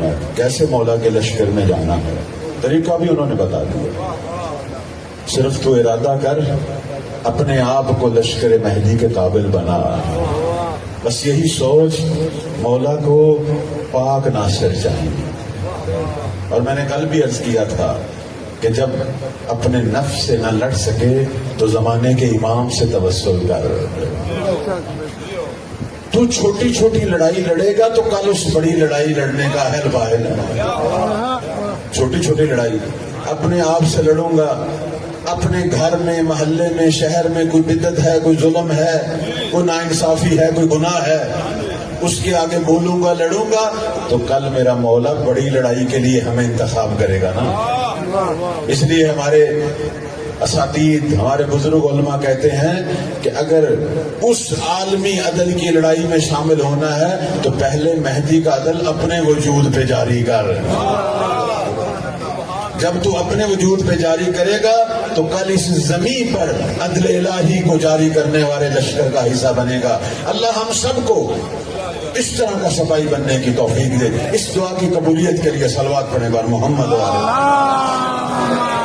ہے، کیسے مولا کے لشکر میں جانا ہے، طریقہ بھی انہوں نے بتا دیا۔ صرف تو ارادہ کر، اپنے آپ کو لشکر مہدی کے قابل بنا، بس یہی سوچ، مولا کو پاک ناصر چاہیے۔ اور میں نے کل بھی عرض کیا تھا کہ جب اپنے نفس سے نہ لڑ سکے تو زمانے کے امام سے توسل کر۔ تو چھوٹی چھوٹی لڑائی لڑے گا تو کل اس بڑی لڑائی لڑنے کا اہل واہل ہے۔ چھوٹی چھوٹی لڑائی اپنے آپ سے لڑوں گا، اپنے گھر میں، محلے میں، شہر میں کوئی بدعت ہے، کوئی ظلم ہے، کوئی ناانصافی ہے، کوئی گناہ ہے، اس کے آگے بولوں گا، لڑوں گا، تو کل میرا مولا بڑی لڑائی کے لیے ہمیں انتخاب کرے گا نا۔ اس لیے ہمارے اساتید، ہمارے بزرگ علماء کہتے ہیں کہ اگر اس عالمی عدل کی لڑائی میں شامل ہونا ہے تو پہلے مہدی کا عدل اپنے وجود پہ جاری کر۔ جب تو اپنے وجود پہ جاری کرے گا تو کل اس زمین پر عدل الہی کو جاری کرنے والے لشکر کا حصہ بنے گا۔ اللہ ہم سب کو اس طرح کا صفائی بننے کی توفیق دے۔ اس دعا کی قبولیت کے لیے صلوات پڑھیں بار محمد و آلہ۔